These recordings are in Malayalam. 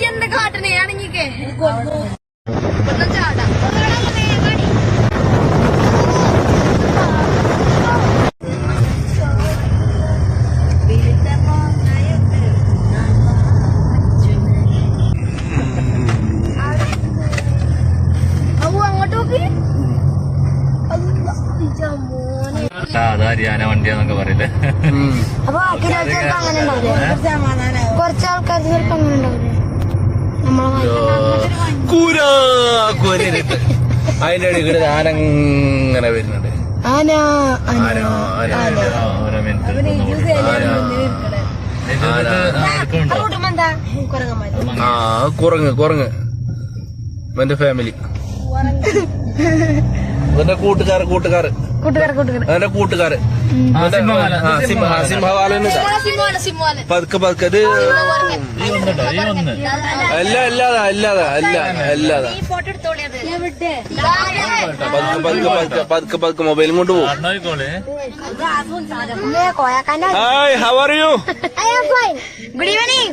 എന്താ കാട്ടണേ ആണെങ്കിക്കേ ചാടാ ഹരിയാന വണ്ടിയാന്നൊക്കെ പറയില്ലേ. അപ്പൊ അങ്ങനെ ഉണ്ടാവില്ലേ, കുറച്ച് ആൾക്കാർ ചിലപ്പോ അങ്ങനെ ഉണ്ടാവില്ലേ അതിന്റെ ഇടയിൽ ആന ഇങ്ങനെ വരുന്നുണ്ട്. കുരങ്ങ് എന്റെ ഫാമിലി, എന്റെ കൂട്ടുകാര് എന്റെ കൂട്ടുകാര് സിംഹവാലൻ പതുക്കെ ഇത് പതുക്കെ മൊബൈലും കൊണ്ട് പോകും. Hi, how are you? Good evening.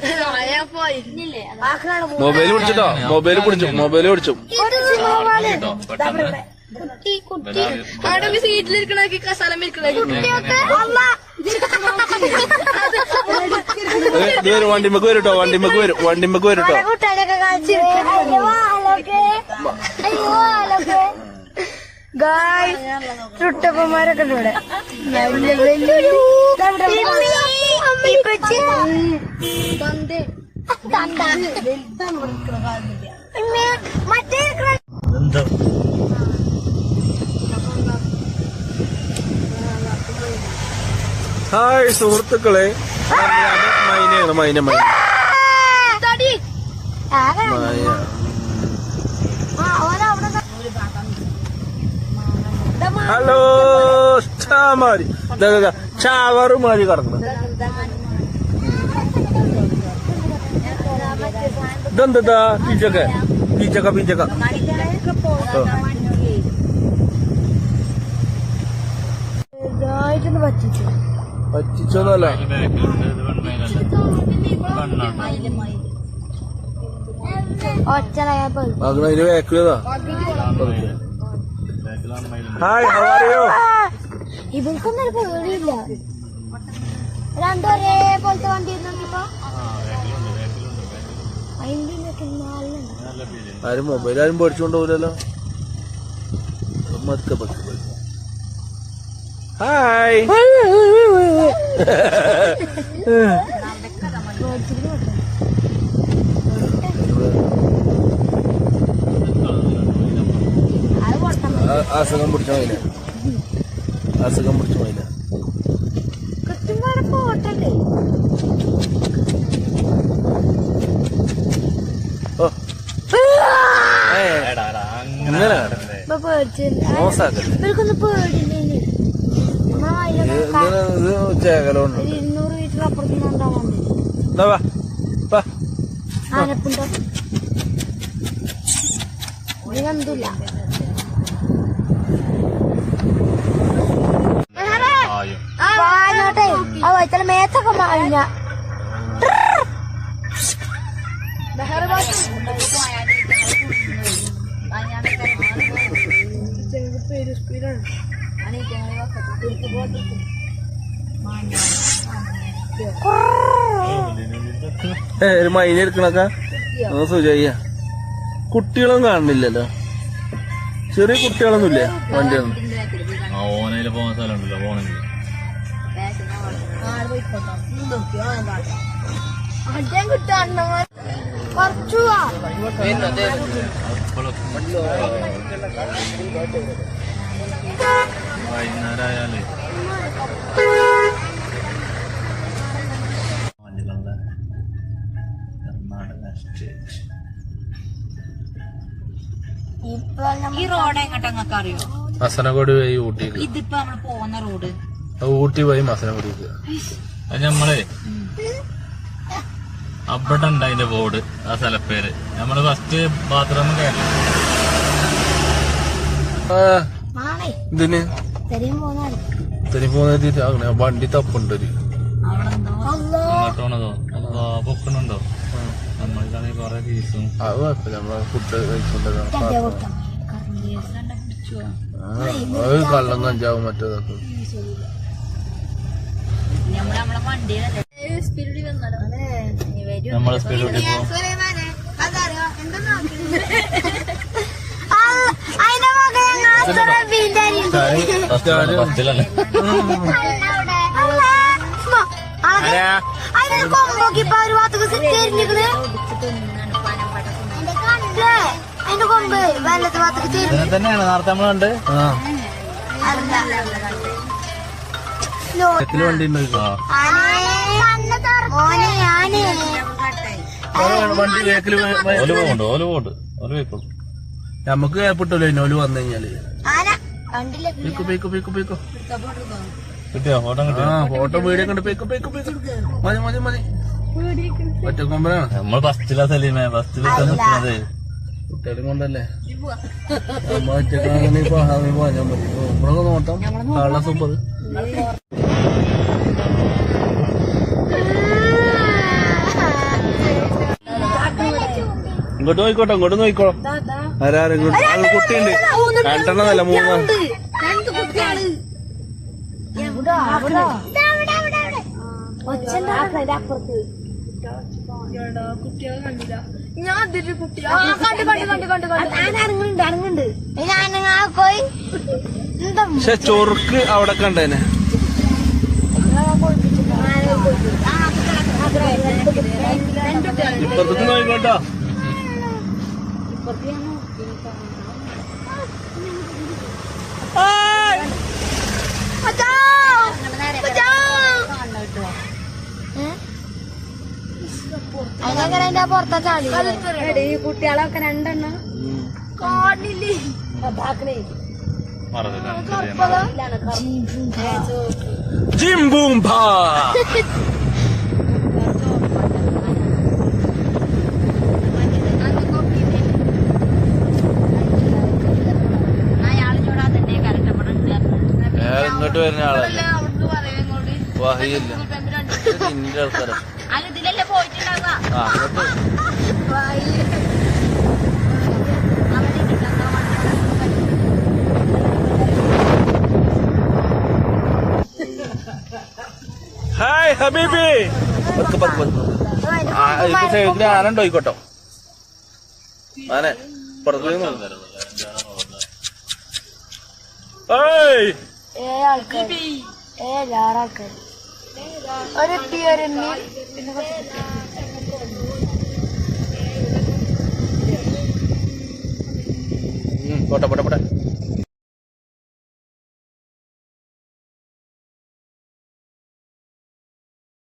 Mobile പിടിച്ചിട്ടോ, മൊബൈൽ പിടിച്ചു. കുട്ടി അവിടെ സീറ്റിലിരിക്കണ കസാലം വണ്ടിമ്മക്ക് വരട്ടോ. ചുട്ടപ്പന്മാരൊക്കെ ഉണ്ട് ഇവിടെ. ഹായ് സുഹൃത്തുക്കളെ, മൈന ഹലോ ചാവറുമാരി കിടക്കണം. ഇതെന്താ പീച്ചക്ക പറ്റിച്ചോന്നല്ല, അതിന് വേക്കതാ. Hi, how are you? ഇവർക്കൊന്നും ഒരു പേടിയില്ല, രണ്ടും ഒരേ പോലത്തെ വണ്ടി നോക്കിയപ്പോ ആരും മൊബൈൽ ആരും പേടിച്ചുകൊണ്ട് പോലല്ലോ. ഹായ്, അസുഖം പിടിച്ച മൈന പോട്ടല്ലേ. ഇവർക്കൊന്നും പേടില്ലേ, ചേകലുണ്ട്. 200 മീറ്റർ അപ്പുറത്തുനിന്നുണ്ടാവാൻ ആനപ്പുണ്ടോ ഇതിനെന്തില്ല. വാങ്ങോട്ടെ ആ വൈത്തല മേത്തൊക്കെ മാഞ്ഞ ഒരു മൈന എടുക്കണക്ക സുജയ്യ. കുട്ടികളൊന്നും കാണുന്നില്ലല്ലോ, ചെറിയ കുട്ടികളൊന്നുമില്ലേ വണ്ടിയൊന്നും. ഓനയില് പോകുന്ന സ്ഥലമുണ്ടല്ലോ, പോണെങ്കിൽ വൈകുന്നേരമായാലേ ഈ റോഡ് എങ്ങോട്ടങ്ങക്ക് അറിയോ? മസനഗുഡി വഴി ഊട്ടി. ഇതിപ്പോ നമ്മള് പോകുന്ന റോഡ് ഊട്ടി വഴി മസനഗുഡിക്ക്. അത് നമ്മളെ അവിടെ ഉണ്ട് അതിന്റെ ബോർഡ്, ആ സ്ഥലപ്പേര്. നമ്മള് ഫസ്റ്റ് ബാത്റൂം കയറി. ഇതിന് തരി പോകുന്ന അങ്ങനെ വണ്ടി തപ്പുണ്ട് അങ്ങോട്ടാണതോ പൊക്കണുണ്ടോ? നമ്മൾക്കാണെങ്കിൽ കൊറേ ഫീസും. അത് കുഴപ്പമില്ല, നമ്മളെ ഫുഡ് കഴിച്ചുകൊണ്ടിരുന്ന കള്ളം കഞ്ചാവും മറ്റേതൊക്കെ. നമ്മളെ സ്പീഡ് കൂട്ടി പോകും. ഫസ്റ്റിലല്ലേ തന്നെയാണ് നേരത്തെ നമ്മളുണ്ട്. വണ്ടി നമുക്ക് ഏർപ്പെട്ടല്ലോ ഓല് വന്നു കഴിഞ്ഞാല്. കിട്ടിയോ ഫോട്ടോ? കിട്ടിയോ? ഫോട്ടോ വീഡിയോ കണ്ട് മതി മതി മതി. ഒറ്റക്കൊമ്പനാണ് നമ്മൾ ഫസ്റ്റിലാ സലീമേ, ഫസ്റ്റില് നിൽക്കുന്നത്. കുട്ടികളും കൊണ്ടല്ലേ നമ്മ ഒറ്റക്കാണെങ്കിൽ പോകാൻ മതി. നമ്മളൊക്കെ നോട്ടാം കാണാൻ സൂപ്പർ. ഇങ്ങോട്ട് നോയിക്കോട്ടെ, ഇങ്ങോട്ട് നോയിക്കോളാം. ആരാരും കുട്ടിയുണ്ട്, രണ്ടെണ്ണതല്ല 3. പക്ഷെ ചൊറുക്ക് അവിടെ കണ്ടേനെ. ഇപ്പുറത്ത് നോയിക്കോട്ടോ. അതിനങ്ങനെ പുറത്താ ചാടി കുട്ടികളൊക്കെ 2 എണ്ണം കാണില്ലേ. ജിംബൂംബ ഇങ്ങോട്ട് വരുന്ന ആളല്ലേ, വഹിയില്ല ഇന്റെ ആൾക്കാരാ. ഹായ് ഹബീബി. ആനണ്ടോ ആയിക്കോട്ടോ, ആനെ പുറത്തു. 7 ആൾക്കാർ, 6 ആൾക്കാർ, ഒരു പിന്നെ പോട്ടെ പോട്ടെ.